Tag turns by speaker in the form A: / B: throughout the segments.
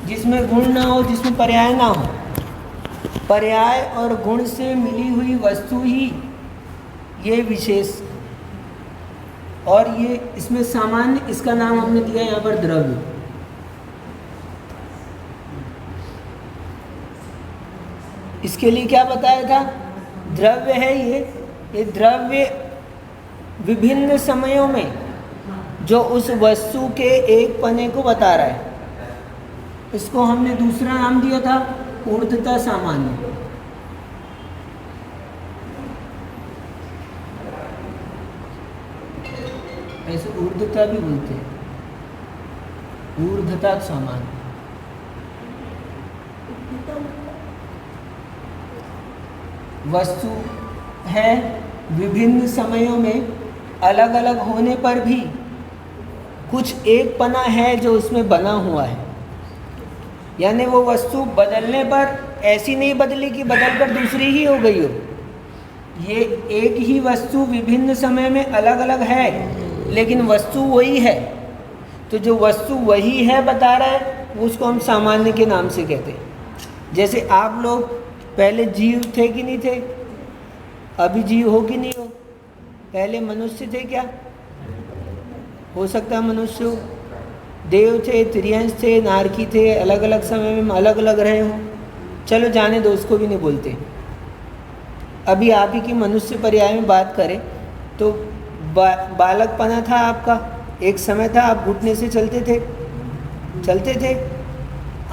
A: जिसमें गुण ना हो, जिसमें पर्याय ना हो। पर्याय और गुण से मिली हुई वस्तु ही ये विशेष, और ये इसमें सामान्य, इसका नाम हमने दिया यहाँ पर द्रव्य। इसके लिए क्या बताया था? द्रव्य है ये द्रव्य विभिन्न समयों में जो उस वस्तु के एक पने को बता रहा है। इसको हमने दूसरा नाम दिया था ऊर्ध्वता सामान्य। ऐसे ऊर्ध्वता भी बोलते हैं, ऊर्ध्वता सामान्य। वस्तु है विभिन्न समयों में अलग अलग होने पर भी कुछ एक पना है जो उसमें बना हुआ है, यानी वो वस्तु बदलने पर ऐसी नहीं बदली कि बदलकर दूसरी ही हो गई हो। ये एक ही वस्तु विभिन्न समय में अलग अलग है, लेकिन वस्तु वही है। तो जो वस्तु वही है बता रहा है, उसको हम सामान्य के नाम से कहते हैं। जैसे आप लोग पहले जीव थे कि नहीं थे? अभी जीव हो कि नहीं हो? पहले मनुष्य थे क्या? हो सकता है मनुष्य हो। देव थे, त्रियंश थे, नारकी थे, अलग अलग समय में अलग अलग रहे हो। चलो जाने दो, उसको भी नहीं बोलते। अभी आप ही की मनुष्य पर्याय में बात करें तो बालकपना था आपका, एक समय था आप घुटने से चलते थे।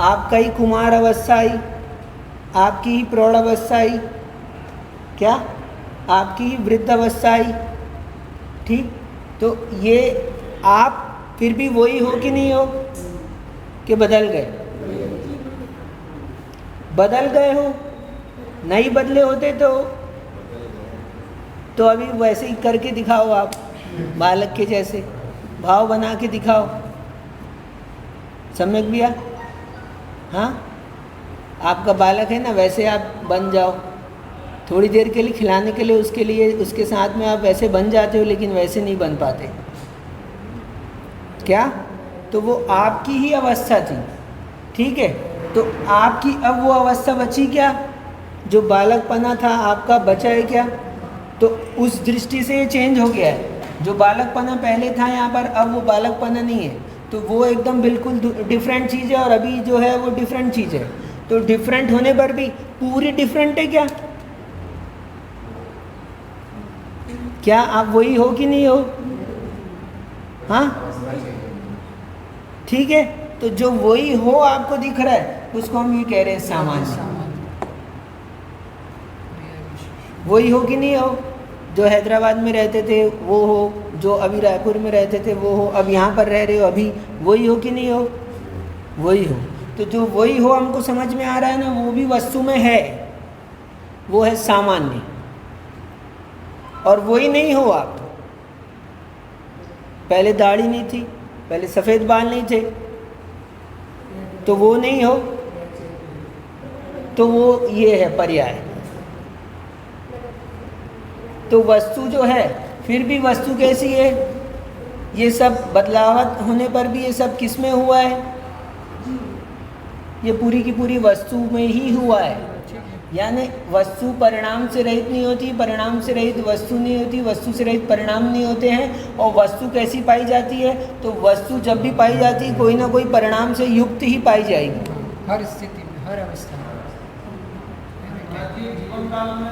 A: आपका ही कुमार अवस्था आई, आपकी ही प्रौढ़ अवस्था आई, क्या आपकी ही वृद्ध अवस्था आई। ठीक, तो ये आप फिर भी वही हो कि नहीं हो कि बदल गए हो? नहीं बदले होते तो अभी वैसे ही करके दिखाओ, आप बालक के जैसे भाव बना के दिखाओ। समझ गया? हाँ, आपका बालक है ना, वैसे आप बन जाओ। थोड़ी देर के लिए खिलाने के लिए उसके साथ में आप वैसे बन जाते हो, लेकिन वैसे नहीं बन पाते। क्या? तो वो आपकी ही अवस्था थी। ठीक है, तो आपकी अब वो अवस्था बची क्या? जो बालकपना था आपका बचा है क्या? तो उस दृष्टि से ये चेंज हो गया है। जो बालकपना पहले था यहाँ पर, अब वो बालकपना नहीं है। तो वो एकदम बिल्कुल डिफरेंट चीज़ है, और अभी जो है वो डिफरेंट चीज़ है। तो डिफरेंट होने पर भी पूरी डिफरेंट है क्या? क्या आप वही हो कि नहीं हो? हाँ, ठीक है। तो जो वही हो आपको दिख रहा है, उसको हम ये कह रहे हैं सामान्य। वही हो कि नहीं हो? जो हैदराबाद में रहते थे वो हो, जो अभी रायपुर में रहते थे वो हो, अब यहाँ पर रह रहे हो अभी, वही हो कि नहीं हो? वही हो। तो जो वही हो हमको समझ में आ रहा है ना, वो भी वस्तु में है, वो है सामान्य। और वही नहीं हो आप। पहले दाढ़ी नहीं थी, पहले सफ़ेद बाल नहीं थे, तो वो नहीं हो, तो वो ये है पर्याय। तो वस्तु जो है, फिर भी वस्तु कैसी है? ये सब बदलावट होने पर भी ये सब किस में हुआ है? ये पूरी की पूरी वस्तु में ही हुआ है। यानी वस्तु परिणाम से रहित नहीं होती, परिणाम से रहित वस्तु नहीं होती, वस्तु से रहित परिणाम नहीं होते हैं। और वस्तु कैसी पाई जाती है? तो वस्तु जब भी पाई जाती है, कोई ना कोई परिणाम से युक्त ही पाई जाएगी,
B: हर स्थिति में, हर अवस्था में।
C: जीवन काल में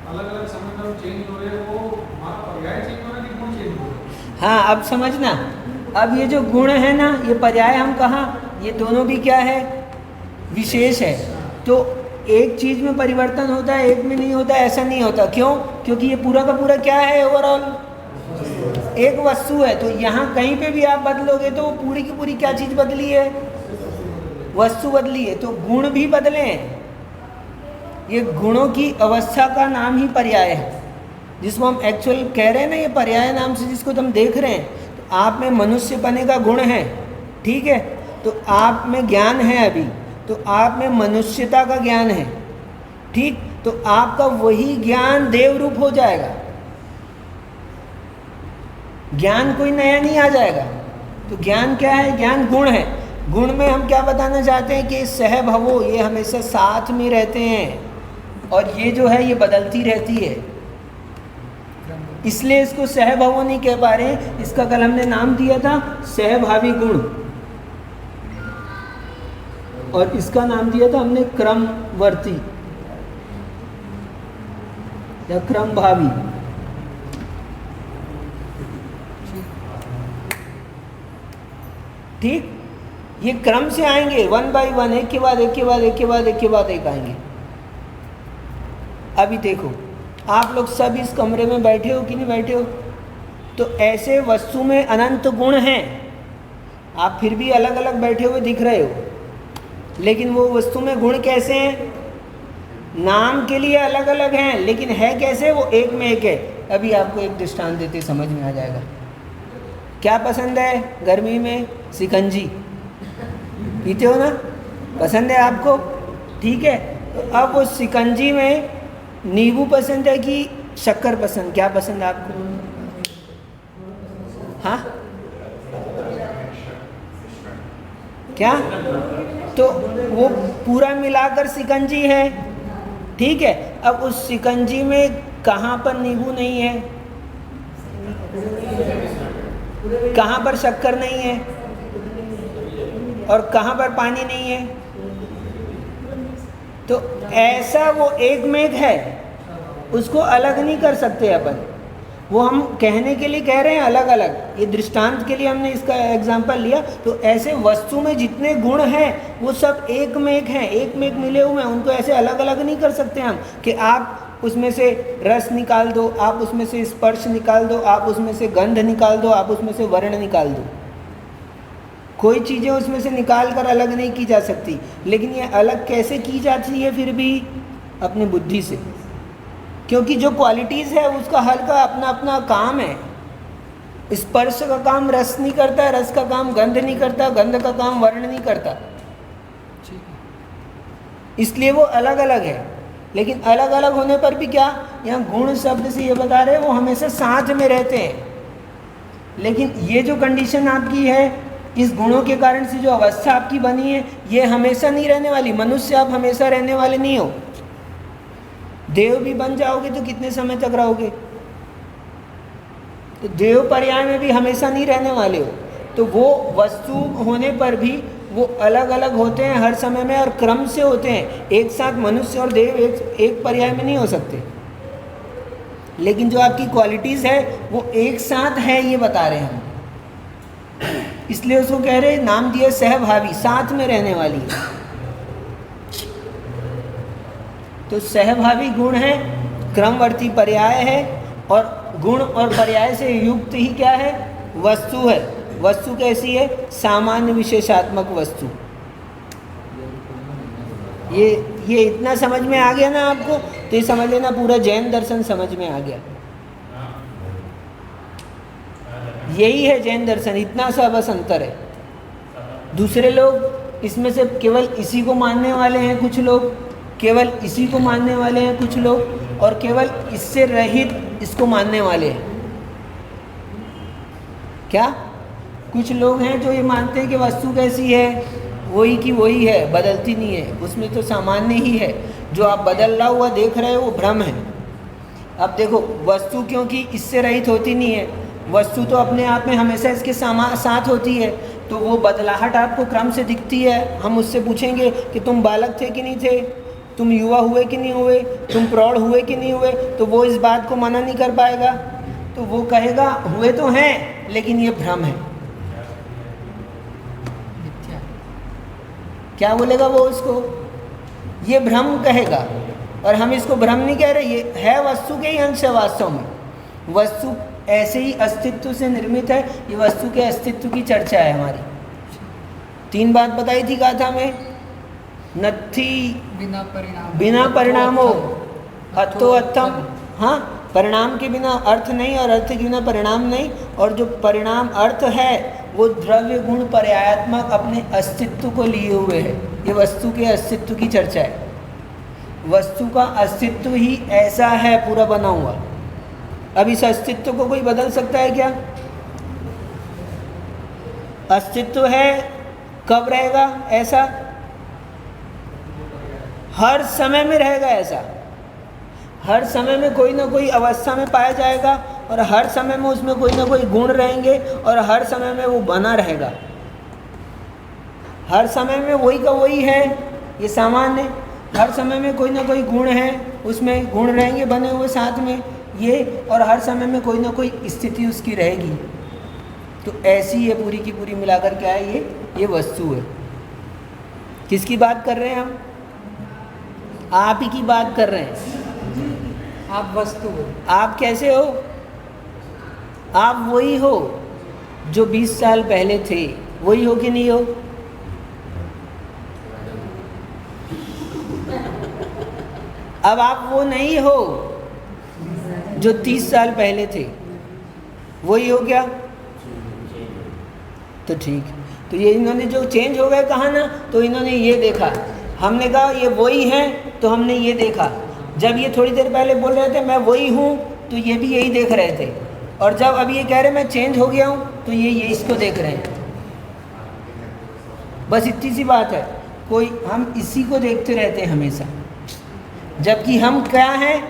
C: अलग अलग समय में चेंज हो रहे हैं, वो हमारा पर्याय चेंज हो रहा है कि गुण चेंज हो रहा है?
A: हाँ, अब समझना। अब ये जो गुण है ना, ये पर्याय हम कहाँ, ये दोनों भी क्या है? विशेष है। तो एक चीज़ में परिवर्तन होता है, एक में नहीं होता, ऐसा नहीं होता। क्यों? क्योंकि ये पूरा का पूरा क्या है? ओवरऑल एक वस्तु है। तो यहाँ कहीं पे भी आप बदलोगे तो पूरी की पूरी क्या चीज़ बदली है? वस्तु बदली है। तो गुण भी बदले हैं। ये गुणों की अवस्था का नाम ही पर्याय है, जिसको हम एक्चुअल कह रहे हैं ना, ये पर्याय नाम से जिसको हम देख रहे हैं। तो आप में मनुष्य बने का गुण है, ठीक है। तो आप में ज्ञान है अभी, तो आप में मनुष्यता का ज्ञान है, ठीक। तो आपका वही ज्ञान देव रूप हो जाएगा। ज्ञान कोई नया नहीं आ जाएगा। तो ज्ञान क्या है? ज्ञान गुण है। गुण में हम क्या बताना चाहते हैं कि सहभवो, ये हमेशा साथ में रहते हैं और ये जो है ये बदलती रहती है, इसलिए इसको सहभवो नहीं कह पा रहे हैं। इसका कल हमने नाम दिया था सहभावी गुण, और इसका नाम दिया था हमने क्रमवर्ती या क्रमभावी। ठीक, ये क्रम से आएंगे, 1 बाय 1, एक के बाद एक के बाद एक के बाद एक के बाद एक आएंगे। अभी देखो, आप लोग सब इस कमरे में बैठे हो कि नहीं बैठे हो? तो ऐसे वस्तु में अनंत गुण हैं, आप फिर भी अलग अलग बैठे हुए दिख रहे हो, लेकिन वो वस्तु में गुण कैसे हैं? नाम के लिए अलग अलग हैं, लेकिन है कैसे? वो एक में एक है। अभी आपको एक दृष्टांत देते समझ में आ जाएगा। क्या पसंद है गर्मी में? शिकंजी पीते हो ना, पसंद है आपको, ठीक है। तो अब वो शिकंजी में नींबू पसंद है कि शक्कर पसंद, क्या पसंद है आपको? हाँ, क्या? तो वो पूरा मिलाकर शिकंजी है, ठीक है। अब उस शिकंजी में कहाँ पर नींबू नहीं है, कहाँ पर शक्कर नहीं है, और कहाँ पर पानी नहीं है? तो ऐसा वो एक में एक है, उसको अलग नहीं कर सकते अपन। वो हम कहने के लिए कह रहे हैं अलग अलग, ये दृष्टांत के लिए हमने इसका एग्जाम्पल लिया। तो ऐसे वस्तु में जितने गुण हैं वो सब एक में एक हैं, एक में एक मिले हुए हैं, उनको ऐसे अलग अलग नहीं कर सकते हम कि आप उसमें से रस निकाल दो, आप उसमें से स्पर्श निकाल दो, आप उसमें से गंध निकाल दो, आप उसमें से वर्ण निकाल दो। कोई चीज़ें उसमें से निकाल कर अलग नहीं की जा सकती, लेकिन ये अलग कैसे की जाती है फिर भी? अपनी बुद्धि से, क्योंकि जो क्वालिटीज़ है उसका हर का अपना अपना काम है। स्पर्श का काम रस नहीं करता, रस का काम गंध नहीं करता, गंध का काम वर्ण नहीं करता, इसलिए वो अलग अलग है। लेकिन अलग अलग होने पर भी क्या, यहाँ गुण शब्द से ये बता रहे हैं वो हमेशा साथ में रहते हैं। लेकिन ये जो कंडीशन आपकी है, इस गुणों के कारण से जो अवस्था आपकी बनी है, ये हमेशा नहीं रहने वाली। मनुष्य आप हमेशा रहने वाले नहीं हो। देव भी बन जाओगे तो कितने समय तक रहोगे? तो देव पर्याय में भी हमेशा नहीं रहने वाले हो। तो वो वस्तु होने पर भी वो अलग अलग होते हैं हर समय में, और क्रम से होते हैं। एक साथ मनुष्य और देव एक पर्याय में नहीं हो सकते। लेकिन जो आपकी क्वालिटीज़ है वो एक साथ है, ये बता रहे हैं हम। इसलिए उसको कह रहे, नाम दिया सहभावी, साथ में रहने वाली है। तो सहभावी गुण है, क्रमवर्ती पर्याय है, और गुण और पर्याय से युक्त ही क्या है? वस्तु है। वस्तु कैसी है? सामान्य विशेषात्मक वस्तु। ये इतना समझ में आ गया ना आपको, तो ये समझ लेना पूरा जैन दर्शन समझ में आ गया। यही है जैन दर्शन, इतना सा बस अंतर है। दूसरे लोग इसमें से केवल इसी को मानने वाले हैं, कुछ लोग केवल इसी को मानने वाले हैं, कुछ लोग, और केवल इससे रहित इसको मानने वाले हैं। क्या? कुछ लोग हैं जो ये मानते हैं कि वस्तु कैसी है, वही की वही है, बदलती नहीं है, उसमें तो सामान्य ही है। जो आप बदलता हुआ देख रहे हो वो भ्रम है। अब देखो, वस्तु क्योंकि इससे रहित होती नहीं है, वस्तु तो अपने आप में हमेशा इसके साथ होती है, तो वो बदलाहट आपको क्रम से दिखती है। हम उससे पूछेंगे कि तुम बालक थे कि नहीं थे, तुम युवा हुए कि नहीं हुए, तुम प्रौढ़ हुए कि नहीं हुए, तो वो इस बात को मना नहीं कर पाएगा। तो वो कहेगा हुए तो हैं, लेकिन ये भ्रम है। क्या बोलेगा वो उसको? ये भ्रम कहेगा। और हम इसको भ्रम नहीं कह रहे, ये है वस्तु के ही अंश है। वास्तव में वस्तु ऐसे ही अस्तित्व से निर्मित है। ये वस्तु के अस्तित्व की चर्चा है हमारी। 3 बात बताई थी गाथा में, नत्थी बिना परिणामो अतो अर्थम। हाँ, परिणाम के बिना अर्थ नहीं, और अर्थ के बिना परिणाम नहीं। और जो परिणाम अर्थ है वो द्रव्य गुण पर्यायात्मक अपने अस्तित्व को लिए हुए है। ये वस्तु के अस्तित्व की चर्चा है। वस्तु का अस्तित्व ही ऐसा है, पूरा बना हुआ। अब इस अस्तित्व को कोई बदल सकता है क्या? अस्तित्व है कब रहेगा ऐसा? हर समय में रहेगा ऐसा। हर समय में कोई ना कोई अवस्था में पाया जाएगा और हर समय में उसमें कोई ना कोई गुण रहेंगे और हर समय में वो बना रहेगा। हर समय में वही का वही है, ये सामान्य। हर समय में कोई ना कोई गुण है, उसमें गुण रहेंगे बने हुए साथ में ये, और हर समय में कोई ना कोई स्थिति उसकी रहेगी। तो ऐसी ये पूरी की पूरी मिलाकर क्या है, ये वस्तु है। किसकी बात कर रहे हैं हम? आप ही की बात कर रहे हैं।
B: आप वस्तु हो।
A: आप कैसे हो? आप वही हो जो 20 साल पहले थे, वही हो कि नहीं हो? अब आप वो नहीं हो जो 30 साल पहले थे, वही हो क्या? तो ठीक। तो ये इन्होंने जो चेंज हो गए कहा ना, तो इन्होंने ये देखा, हमने कहा ये वही है, तो हमने ये देखा। जब ये थोड़ी देर पहले बोल रहे थे मैं वही हूँ, तो ये भी यही देख रहे थे। और जब अब ये कह रहे मैं चेंज हो गया हूँ, तो ये इसको देख रहे हैं। बस इतनी सी बात है। कोई हम इसी को देखते रहते हैं हमेशा, जबकि हम क्या हैं?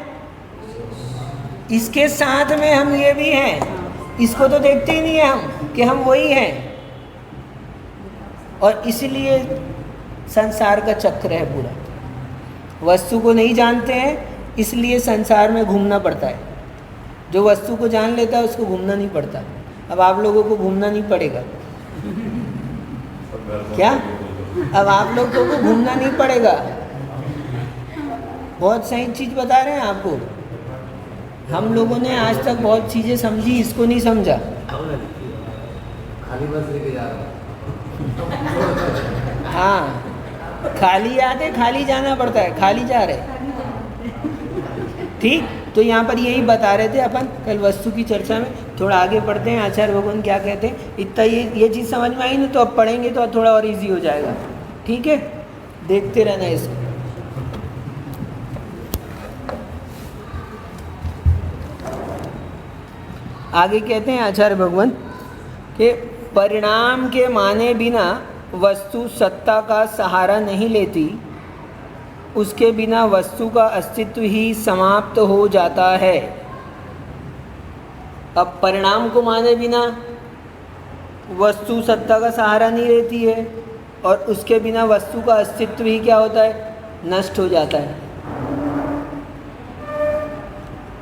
A: इसके साथ में हम ये भी हैं। इसको तो देखते ही नहीं है हम कि हम वही हैं। और इसलिए संसार का चक्र है पूरा। वस्तु को नहीं जानते हैं, इसलिए संसार में घूमना पड़ता है। जो वस्तु को जान लेता है उसको घूमना नहीं पड़ता। अब आप लोगों को घूमना नहीं पड़ेगा। क्या? अब आप लोगों को घूमना नहीं पड़ेगा। बहुत सही चीज़ बता रहे हैं आपको। हम लोगों ने आज तक बहुत चीज़ें समझी, इसको नहीं समझा।
D: खाली बस लेके जा रहा
A: हाँ, खाली आते खाली जाना पड़ता है, खाली जा रहे। ठीक, तो यहाँ पर यही बता रहे थे अपन कल वस्तु की चर्चा में। थोड़ा आगे पढ़ते हैं, आचार्य भगवान क्या कहते हैं। इतना ये चीज़ समझ में आई ना, तो अब पढ़ेंगे तो थोड़ा और इजी हो जाएगा। ठीक है, देखते रहना इसको। आगे कहते हैं आचार्य भगवान कि परिणाम के माने बिना वस्तु सत्ता का सहारा नहीं लेती, उसके बिना वस्तु का अस्तित्व ही समाप्त हो जाता है। अब परिणाम को माने बिना वस्तु सत्ता का सहारा नहीं लेती है, और उसके बिना वस्तु का अस्तित्व ही क्या होता है? नष्ट हो जाता है।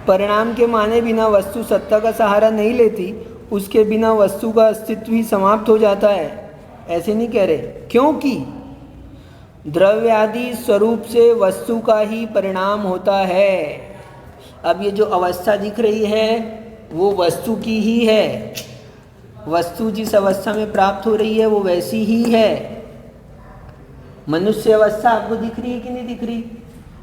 A: परिणाम के माने बिना वस्तु सत्ता का सहारा नहीं लेती, उसके बिना वस्तु का अस्तित्व ही समाप्त हो जाता है। ऐसे नहीं कह रहे, क्योंकि द्रव्यादि स्वरूप से वस्तु का ही परिणाम होता है। अब ये जो अवस्था दिख रही है वो वस्तु की ही है। वस्तु जिस अवस्था में प्राप्त हो रही है वो वैसी ही है। मनुष्य अवस्था आपको दिख रही है कि नहीं दिख रही?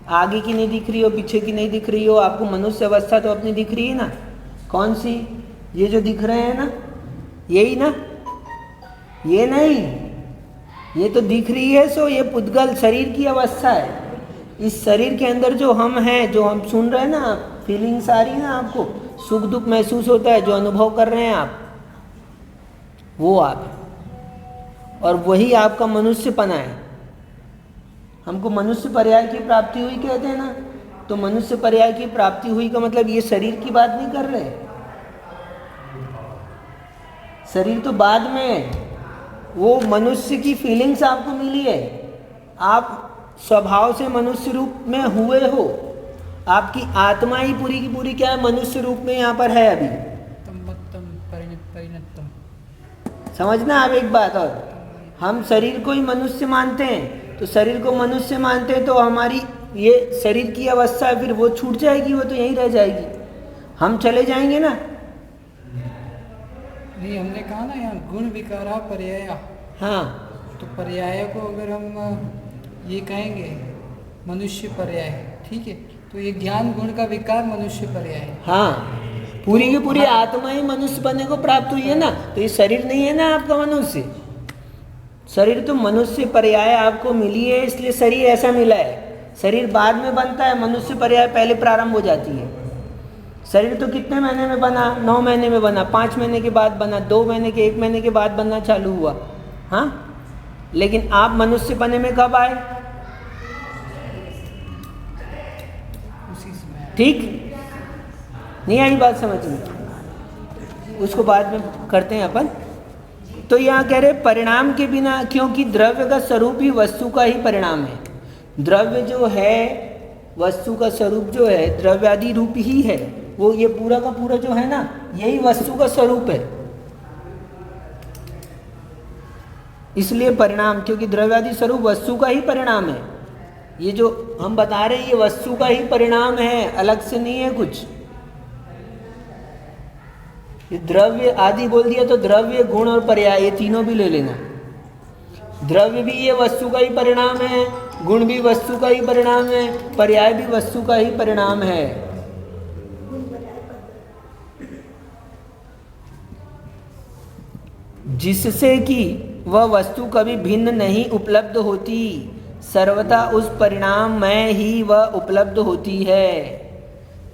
A: आगे की नहीं दिख रही हो, पीछे की नहीं दिख रही हो, आपको मनुष्य अवस्था तो अपनी दिख रही है ना। कौन सी? ये जो दिख रहे हैं ना, यही ना? ये नहीं, ये तो दिख रही है सो ये पुद्गल शरीर की अवस्था है। इस शरीर के अंदर जो हम हैं, जो हम सुन रहे हैं ना, फीलिंग्स आ रही है ना, आपको सुख दुख महसूस होता है, जो अनुभव कर रहे हैं आप, वो आप हैं। और वही आपका मनुष्यपना है। हमको मनुष्य पर्याय की प्राप्ति हुई कहते हैं ना, तो मनुष्य पर्याय की प्राप्ति हुई का मतलब ये शरीर की बात नहीं कर रहे। शरीर तो बाद में है। वो मनुष्य की फीलिंग्स आपको मिली है। आप स्वभाव से मनुष्य रूप में हुए हो। आपकी आत्मा ही पूरी की पूरी क्या है? मनुष्य रूप में यहाँ पर है अभी। समझना आप एक बात। और हम शरीर को ही मनुष्य मानते हैं, तो शरीर को मनुष्य मानते हैं, तो हमारी ये शरीर की अवस्था फिर वो छूट जाएगी, वो तो यहीं रह जाएगी। हम चले जाएंगे ना।
B: नहीं, हमने कहा ना यहाँ गुण विकारा पर्याय।
A: हाँ,
B: तो पर्याय को अगर हम ये कहेंगे मनुष्य पर्याय, ठीक है, तो ये ज्ञान गुण का विकार मनुष्य पर्याय है।
A: हाँ, पूरी की पूरी आत्मा ही मनुष्य बनने को प्राप्त हुई है ना। तो ये शरीर नहीं है ना आपका मनुष्य। शरीर तो मनुष्य पर्याय आपको मिली है, इसलिए शरीर ऐसा मिला है। शरीर बाद में बनता है, मनुष्य पर्याय पहले प्रारंभ हो जाती है। शरीर तो कितने महीने में बना? 9 महीने में बना, 5 महीने के बाद बना, 2 महीने के 1 महीने के बाद बनना चालू हुआ। हाँ, लेकिन आप मनुष्य पने में कब आए?
B: उसी समय
A: ठीक नहीं आई बात समझ में? उसको बाद में करते हैं अपन। तो यहाँ कह रहे परिणाम के बिना, क्योंकि द्रव्य का स्वरूप ही वस्तु का ही परिणाम है। द्रव्य जो है, वस्तु का स्वरूप जो है द्रव्यादि रूप ही है। वो ये पूरा का पूरा जो है ना, यही वस्तु का स्वरूप है। इसलिए परिणाम, क्योंकि द्रव्यादि स्वरूप वस्तु का ही परिणाम है। ये जो हम बता रहे हैं ये वस्तु का ही परिणाम है, अलग से नहीं है कुछ। ये द्रव्य आदि बोल दिया तो द्रव्य, गुण और पर्याय ये तीनों भी ले लेना। द्रव्य भी ये वस्तु का ही परिणाम है, गुण भी वस्तु का ही परिणाम है, पर्याय भी वस्तु का ही परिणाम है। जिससे कि वह वस्तु कभी भिन्न नहीं उपलब्ध होती, सर्वथा उस परिणाम में ही वह उपलब्ध होती है।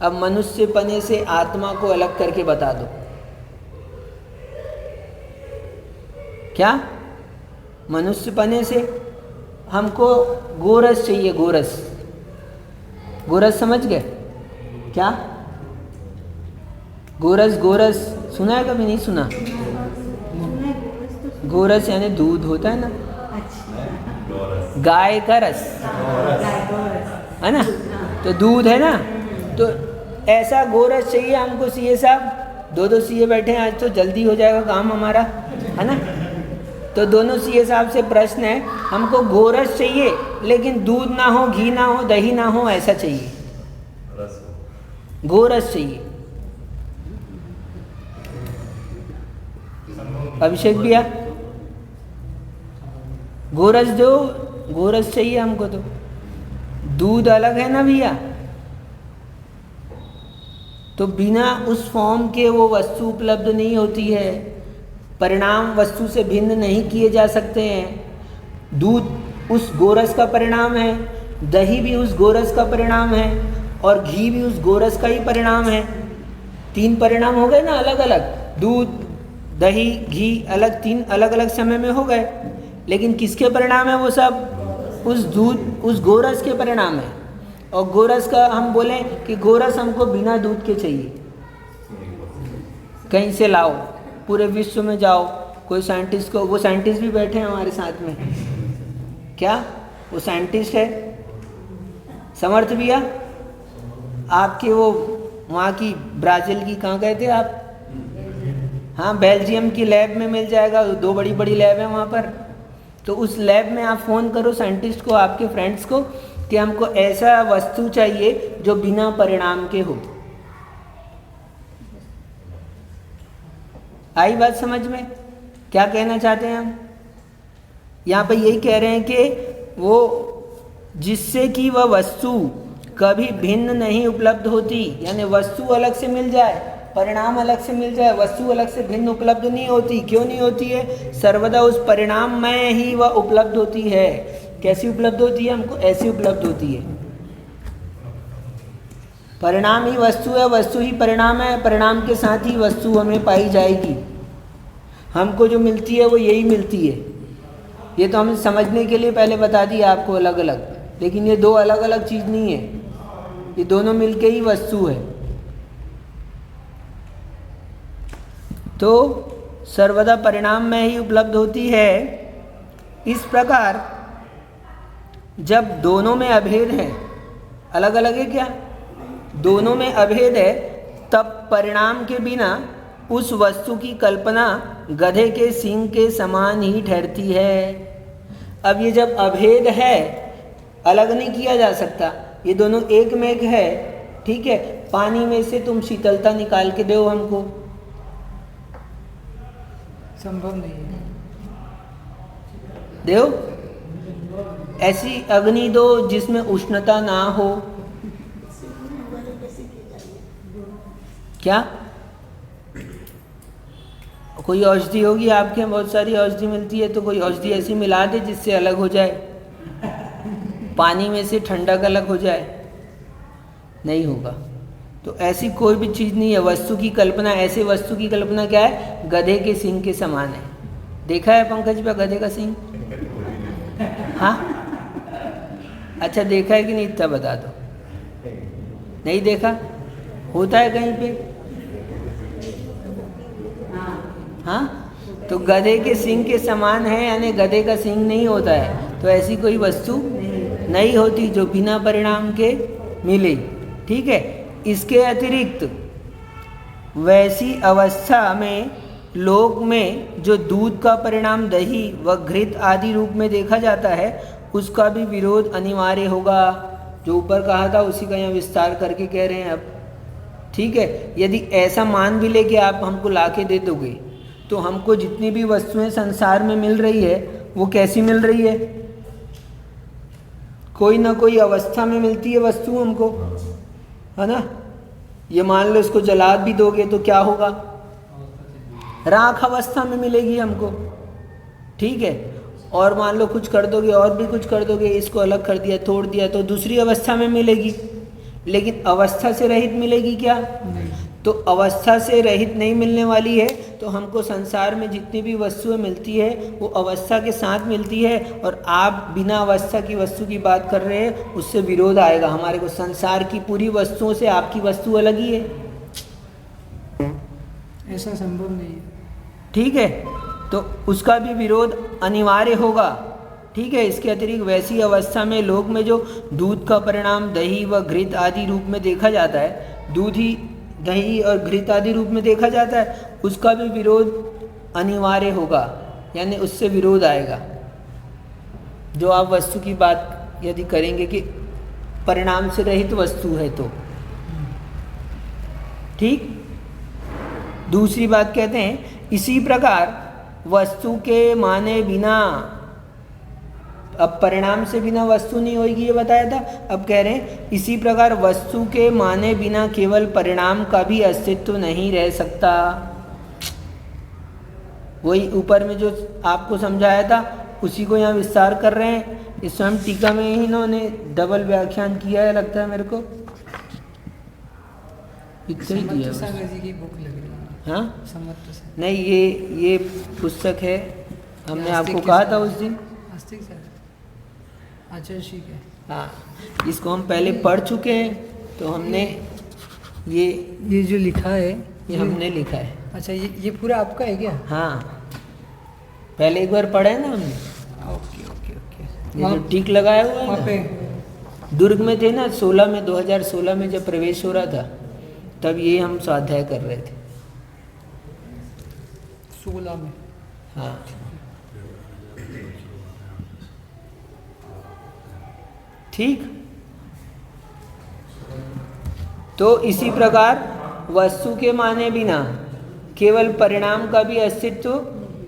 A: अब मनुष्य पने से आत्मा को अलग करके बता दो। क्या? मनुष्य पने से हमको गोरस चाहिए, गोरस। गोरस समझ गए क्या? गोरस, गोरस सुना है कभी? नहीं सुना? गोरस यानी दूध होता है ना, गाय का रस है ना, तो दूध है ना, तो ऐसा गोरस चाहिए हमको। सीए साहब दो सीए बैठे हैं आज, तो जल्दी हो जाएगा काम हमारा, है ना। तो दोनों सीए साहब से प्रश्न है, हमको गोरस चाहिए लेकिन दूध ना हो, घी ना हो, दही ना हो, ऐसा चाहिए, गोरस चाहिए। अभिषेक भैया गोरस दो, गोरस चाहिए हमको। तो दूध अलग है ना भैया, तो बिना उस फॉर्म के वो वस्तु उपलब्ध नहीं होती है। परिणाम वस्तु से भिन्न नहीं किए जा सकते हैं। दूध उस गोरस का परिणाम है, दही भी उस गोरस का परिणाम है, और घी भी उस गोरस का ही परिणाम है। तीन परिणाम हो गए ना अलग अलग, दूध, दही, घी, अलग, तीन अलग अलग समय में हो गए। लेकिन किसके परिणाम है वो सब? उस दूध, उस गोरस के परिणाम है। और गोरस का हम बोलें कि गोरस हमको बिना दूध के चाहिए, कहीं से लाओ, पूरे विश्व में जाओ, कोई साइंटिस्ट को, वो साइंटिस्ट भी बैठे हैं हमारे साथ में, क्या वो साइंटिस्ट है समर्थ भैया? आपके वो वहाँ की ब्राज़ील की, कहाँ गए थे आप? हाँ, बेल्जियम की लैब में मिल जाएगा, दो बड़ी बड़ी लैब है वहाँ पर। तो उस लैब में आप फ़ोन करो साइंटिस्ट को, आपके फ्रेंड्स को, कि हमको ऐसा वस्तु चाहिए जो बिना परिणाम के हो। आई बात समझ में? क्या कहना चाहते हैं हम? यहाँ पर यही कह रहे हैं कि वो जिससे कि वह वस्तु कभी भिन्न नहीं उपलब्ध होती, यानी वस्तु अलग से मिल जाए, परिणाम अलग से मिल जाए, वस्तु अलग से भिन्न उपलब्ध नहीं होती। क्यों नहीं होती है? सर्वदा उस परिणाम में ही वह उपलब्ध होती है। कैसी उपलब्ध होती है? हमको ऐसी उपलब्ध होती है। परिणाम ही वस्तु है, वस्तु ही परिणाम है, परिणाम के साथ ही वस्तु हमें पाई जाएगी। हमको जो मिलती है वो यही मिलती है। ये तो हमें समझने के लिए पहले बता दिया आपको अलग अलग, लेकिन ये दो अलग अलग चीज़ नहीं है, ये दोनों मिलके ही वस्तु है। तो सर्वदा परिणाम में ही उपलब्ध होती है। इस प्रकार जब दोनों में अभेद है, अलग अलग है क्या? दोनों में अभेद है, तब परिणाम के बिना उस वस्तु की कल्पना गधे के सींग के समान ही ठहरती है। अब ये जब अभेद है, अलग नहीं किया जा सकता, ये दोनों एक में एक है, ठीक है। पानी में से तुम शीतलता निकाल के दो हमको,
B: संभव नहीं है।
A: दो ऐसी अग्नि दो जिसमें उष्णता ना हो, क्या? कोई औषधि होगी आपके यहाँ, बहुत सारी औषधि मिलती है, तो कोई औषधि ऐसी मिला दे जिससे अलग हो जाए, पानी में से ठंडक अलग हो जाए, नहीं होगा। तो ऐसी कोई भी चीज़ नहीं है। वस्तु की कल्पना, ऐसे वस्तु की कल्पना क्या है? गधे के सींग के समान है। देखा है पंकज भाई गधे का सींग? हाँ, अच्छा देखा है कि नहीं, इतना बता दो। नहीं देखा? होता है कहीं पे? हाँ, तो गधे के सींग के समान है, यानी गधे का सींग नहीं होता है, तो ऐसी कोई वस्तु नहीं होती जो बिना परिणाम के मिले। ठीक है। इसके अतिरिक्त वैसी अवस्था में लोक में जो दूध का परिणाम दही व घृत आदि रूप में देखा जाता है, उसका भी विरोध अनिवार्य होगा। जो ऊपर कहा था उसी का यहाँ विस्तार करके कह रहे हैं अब। ठीक है। यदि ऐसा मान भी ले कि आप हमको ला के दे दोगे, तो हमको जितनी भी वस्तुएं संसार में मिल रही है वो कैसी मिल रही है? कोई ना कोई अवस्था में मिलती है वस्तु हमको, है ना। ये मान लो इसको जला भी दोगे तो क्या होगा? राख अवस्था में मिलेगी हमको। ठीक है। और मान लो कुछ कर दोगे, और भी कुछ कर दोगे, इसको अलग कर दिया, तोड़ दिया, तो दूसरी अवस्था में मिलेगी। लेकिन अवस्था से रहित मिलेगी क्या? तो अवस्था से रहित नहीं मिलने वाली है। तो हमको संसार में जितनी भी वस्तुएं मिलती है वो अवस्था के साथ मिलती है, और आप बिना अवस्था की वस्तु की बात कर रहे हैं, उससे विरोध आएगा हमारे को। संसार की पूरी वस्तुओं से आपकी वस्तु अलग ही है,
B: ऐसा संभव नहीं है।
A: ठीक है। तो उसका भी विरोध अनिवार्य होगा। ठीक है। इसके अतिरिक्त वैसी अवस्था में लोक में जो दूध का परिणाम दही व घृत आदि रूप में देखा जाता है, दूध ही दही और घृत आदि रूप में देखा जाता है, उसका भी विरोध अनिवार्य होगा, यानी उससे विरोध आएगा। जो आप वस्तु की बात यदि करेंगे कि परिणाम से रहित वस्तु है तो। ठीक। दूसरी बात कहते हैं, इसी प्रकार वस्तु के माने बिना, अब परिणाम से बिना वस्तु नहीं होगी ये बताया था। अब कह रहे हैं इसी प्रकार वस्तु के माने बिना केवल परिणाम का भी अस्तित्व नहीं रह सकता। वही ऊपर में जो आपको समझाया था उसी को यहाँ विस्तार कर रहे हैं। इस स्वयं टीका में ही इन्होंने डबल व्याख्यान किया है, लगता है मेरे को। इतना ही दिया
B: सागर जी की बुक लग रही है।
A: हाँ,
B: समर्थ सागर।
A: नहीं, ये पुस्तक है, हमने आपको कहा था उस दिन।
B: आस्तिक सर, अच्छा ठीक है।
A: हाँ, इसको हम पहले पढ़ चुके हैं, तो हमने
B: ये जो लिखा है
A: ये हमने लिखा है।
B: अच्छा, ये पूरा आपका है क्या?
A: हाँ, पहले एक बार पढ़ा है ना हमने।
B: Okay okay okay.
A: ये जो टिक लगाया हुआ है
B: वहाँ
A: ना,
B: पे
A: दुर्ग में थे ना 16 में, 2016 में जब प्रवेश हो रहा था, तब ये हम स्वाध्याय कर रहे थे।
B: 16 में।
A: हाँ, ठीक। तो इसी प्रकार वस्तु के माने बिना केवल परिणाम का भी अस्तित्व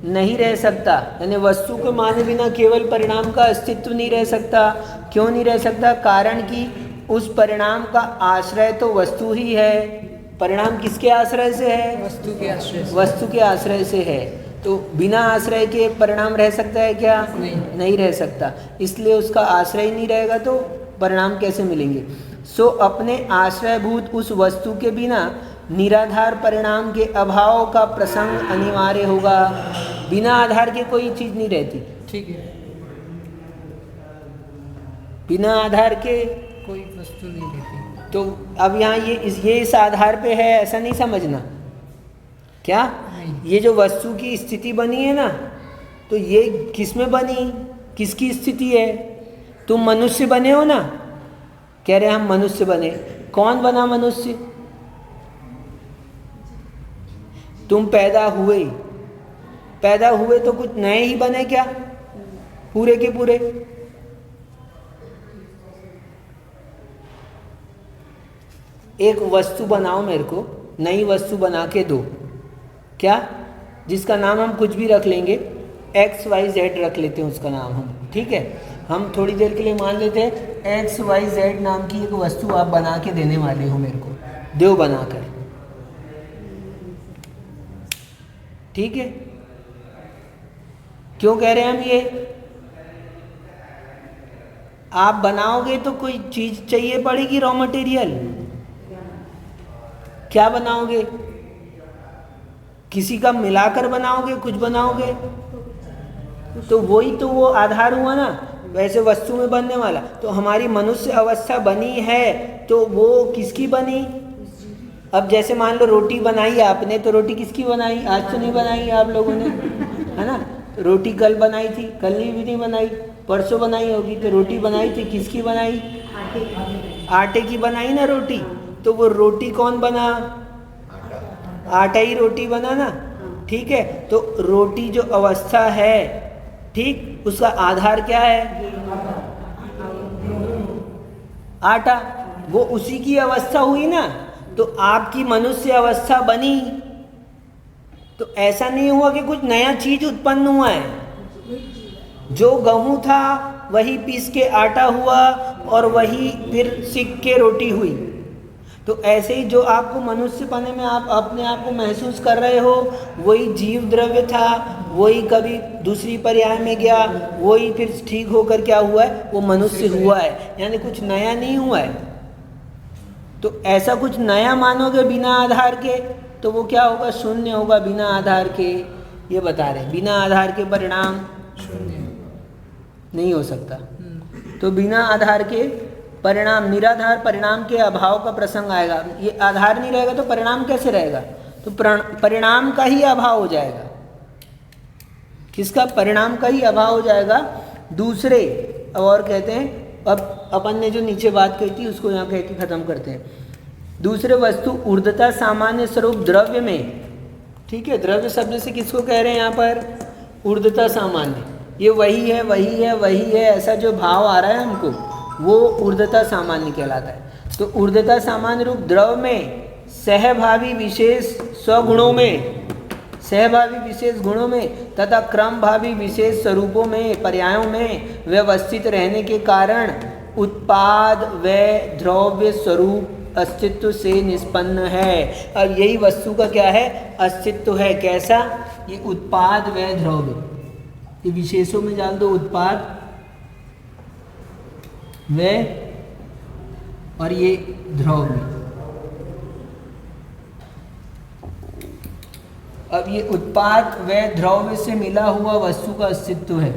A: नहीं रह सकता। यानी वस्तु के माने बिना केवल परिणाम का अस्तित्व नहीं रह सकता। क्यों नहीं रह सकता? कारण कि उस परिणाम का आश्रय तो वस्तु ही है। परिणाम किसके आश्रय से है?
B: वस्तु के आश्रय से।
A: वस्तु के आश्रय से है। तो बिना आश्रय के परिणाम रह सकता है क्या? नहीं रह सकता। इसलिए उसका आश्रय नहीं रहेगा तो परिणाम कैसे मिलेंगे? सो अपने आश्रयभूत उस वस्तु के बिना निराधार परिणाम के अभाव का प्रसंग अनिवार्य होगा। बिना आधार के कोई चीज नहीं रहती।
B: ठीक है।
A: बिना आधार के
B: कोई वस्तु नहीं रहती।
A: तो अब यहाँ ये इस आधार पे है ऐसा नहीं समझना। क्या? ये जो वस्तु की स्थिति बनी है ना, तो ये किस में बनी? किसकी स्थिति है? तुम मनुष्य बने हो ना, कह रहे हम मनुष्य बने। कौन बना मनुष्य? तुम पैदा हुए तो कुछ नए ही बने क्या? पूरे के पूरे। एक वस्तु बनाओ, मेरे को नई वस्तु बना के दो, क्या? जिसका नाम हम कुछ भी रख लेंगे, XYZ रख लेते हैं उसका नाम हम। ठीक है, हम थोड़ी देर के लिए मान लेते हैं XYZ नाम की एक वस्तु आप बना के देने वाले हो मेरे को, देव बनाकर। ठीक है, क्यों कह रहे हैं हम ये? आप बनाओगे तो कोई चीज चाहिए पड़ेगी, रॉ मटेरियल। क्या बनाओगे? किसी का मिलाकर बनाओगे? कुछ बनाओगे? तो वही तो वो आधार हुआ ना, वैसे वस्तु में बनने वाला। तो हमारी मनुष्य अवस्था बनी है तो वो किसकी बनी? अब जैसे मान लो रोटी बनाई आपने, तो रोटी किसकी बनाई? आज तो नहीं बनाई आप लोगों ने, है ना। रोटी कल बनाई थी, कल भी नहीं बनाई, परसों बनाई होगी। तो रोटी बनाई थी, किसकी बनाई? आटे की बनाई ना रोटी। तो वो रोटी कौन बना? आटा ही रोटी बना ना, ठीक है। तो रोटी जो अवस्था है, ठीक, उसका आधार क्या है? आटा। वो उसी की अवस्था हुई ना। तो आपकी मनुष्य अवस्था बनी, तो ऐसा नहीं हुआ कि कुछ नया चीज उत्पन्न हुआ है। जो गेहूं था वही पीस के आटा हुआ और वही फिर सिक के रोटी हुई। तो ऐसे ही जो आपको मनुष्य पने में आप अपने आप को महसूस कर रहे हो, वही जीव द्रव्य था, वही कभी दूसरी पर्याय में गया, वही फिर ठीक होकर क्या हुआ है? वो मनुष्य हुआ है, यानी कुछ नया नहीं हुआ है। तो ऐसा कुछ नया मानोगे बिना आधार के, तो वो क्या होगा? शून्य होगा बिना आधार के। ये बता रहे, बिना आधार के परिणाम
B: शून्य
A: नहीं हो सकता। तो बिना आधार के परिणाम, निराधार परिणाम के अभाव का प्रसंग आएगा। ये आधार नहीं रहेगा तो परिणाम कैसे रहेगा? तो परिणाम का ही अभाव हो जाएगा। किसका? परिणाम का ही अभाव हो जाएगा। दूसरे और कहते हैं, अब अपन ने जो नीचे बात कही थी उसको यहाँ कह के खत्म करते हैं। दूसरे वस्तु ऊर्ध्वता सामान्य स्वरूप द्रव्य में, ठीक है। द्रव्य शब्द से किसको कह रहे हैं यहाँ पर? ऊर्ध्वता सामान्य। ये वही है, वही है, वही है, ऐसा जो भाव आ रहा है हमको, वो ऊर्ध्वता सामान्य कहलाता है। तो ऊर्ध्वता सामान्य रूप द्रव में सहभावी विशेष स्वगुणों में, सहभावी विशेष गुणों में तथा क्रमभावी विशेष स्वरूपों में, पर्यायों में व्यवस्थित रहने के कारण उत्पाद व द्रव्य स्वरूप अस्तित्व से निष्पन्न है। अब यही वस्तु का क्या है? अस्तित्व है। कैसा? ये उत्पाद व द्रव्य, ये विशेषों में डाल दो, उत्पाद व और ये द्रव्य। अब ये उत्पाद व द्रव्य से मिला हुआ वस्तु का अस्तित्व है।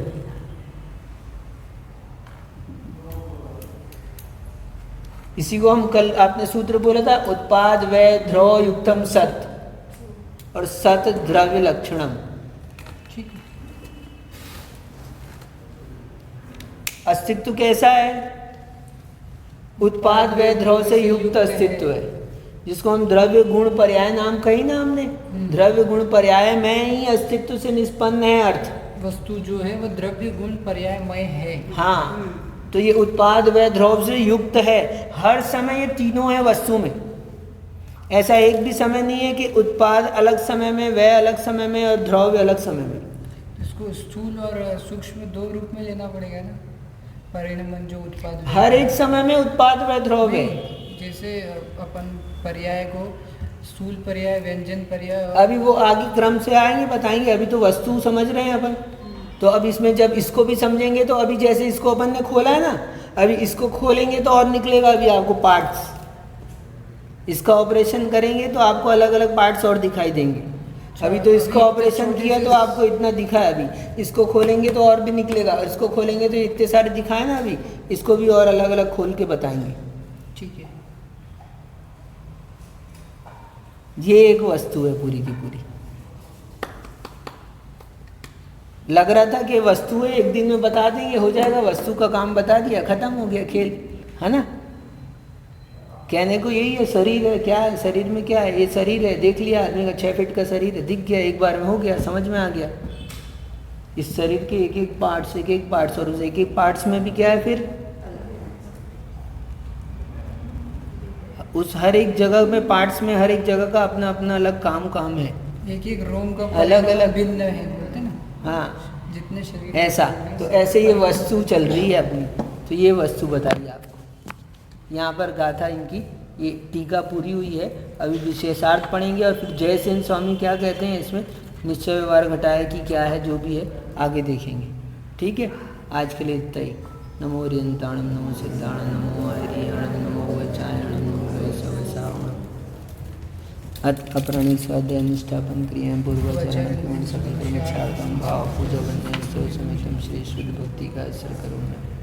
A: इसी को हम कल आपने सूत्र बोला था, उत्पाद व द्रव युक्तम सत, और सत द्रव्य लक्षणम।
B: ठीक है।
A: अस्तित्व कैसा है? उत्पाद व द्रव से युक्त अस्तित्व है, जिसको हम द्रव्य गुण पर्याय नाम कही ना हमने। द्रव्य गुण पर्याय में ही अस्तित्व से निष्पन्न है अर्थ।
B: वस्तु जो है वो द्रव्य गुण पर्यायमय है।
A: हाँ, तो ये उत्पाद व द्रव्य से युक्त है। हर समय ये तीनों है वस्तु में। ऐसा एक भी समय नहीं है कि उत्पाद अलग समय में, वह अलग समय में और द्रव्य अलग समय में।
B: इसको स्थूल और सूक्ष्म दो रूप में लेना पड़ेगा ना। परिणमन जो उत्पाद,
A: हर एक समय में उत्पाद व द्रव्य है।
B: जैसे अपन पर्याय को स्थूल पर्याय, व्यंजन पर्याय,
A: अभी वो आगे क्रम से आएंगे, बताएंगे। अभी तो वस्तु समझ रहे हैं अपन। तो अब इसमें जब इसको भी समझेंगे, तो अभी जैसे इसको अपन ने खोला है ना, अभी इसको खोलेंगे तो और निकलेगा अभी आपको पार्ट्स। इसका ऑपरेशन करेंगे तो आपको अलग अलग पार्ट्स और दिखाई देंगे। अभी तो इसका ऑपरेशन किया तो आपको इतना दिखा है, अभी इसको खोलेंगे तो और भी निकलेगा, और इसको खोलेंगे तो इतने सारे दिखाए ना, अभी इसको भी और अलग अलग खोल के बताएंगे।
B: ठीक है।
A: ये एक वस्तु है पूरी की पूरी। लग रहा था कि वस्तु है, एक दिन में बता देंगे, हो जाएगा, वस्तु का काम बता दिया, खत्म हो गया खेल, है ना। कहने को यही है, शरीर है, क्या है शरीर में, क्या है, ये शरीर है, देख लिया आदमी का 6 फीट का शरीर है, दिख गया, एक बार में हो गया, समझ में आ गया। इस शरीर के एक एक पार्ट्स, एक एक पार्ट्स, और उस एक एक पार्ट्स में भी क्या है, फिर उस हर एक जगह में, पार्ट्स में हर एक जगह का अपना अपना अलग काम है।
B: एक एक रोम का
A: अलग अलग
B: भिन्न है, बोलते ना।
A: हाँ,
B: जितने शरीर
A: ऐसा। तो ऐसे ये वस्तु चल रही है अपनी। तो ये वस्तु बताइए आपको। यहाँ पर गाथा इनकी ये टीका पूरी हुई है। अभी विशेषार्थ पढ़ेंगे और फिर जयसेन स्वामी क्या कहते हैं इसमें, निश्चय व्यवहार घटाया कि क्या है, जो भी है आगे देखेंगे। ठीक है, आज के लिए इतना ही। नमो रियंताणम, नमो सिद्धाणम, नमो हरियाणम, नमो वचायणम, नमो वैसवसावणम। अथ अप्राणिक स्वाध्याय निष्ठापन क्रियाएं पूर्वाचरण पूर्ण सकल कर्मचार्थम भाव पूजा बंधन सो समितम श्री शुद्ध भक्ति का असर करूँगा।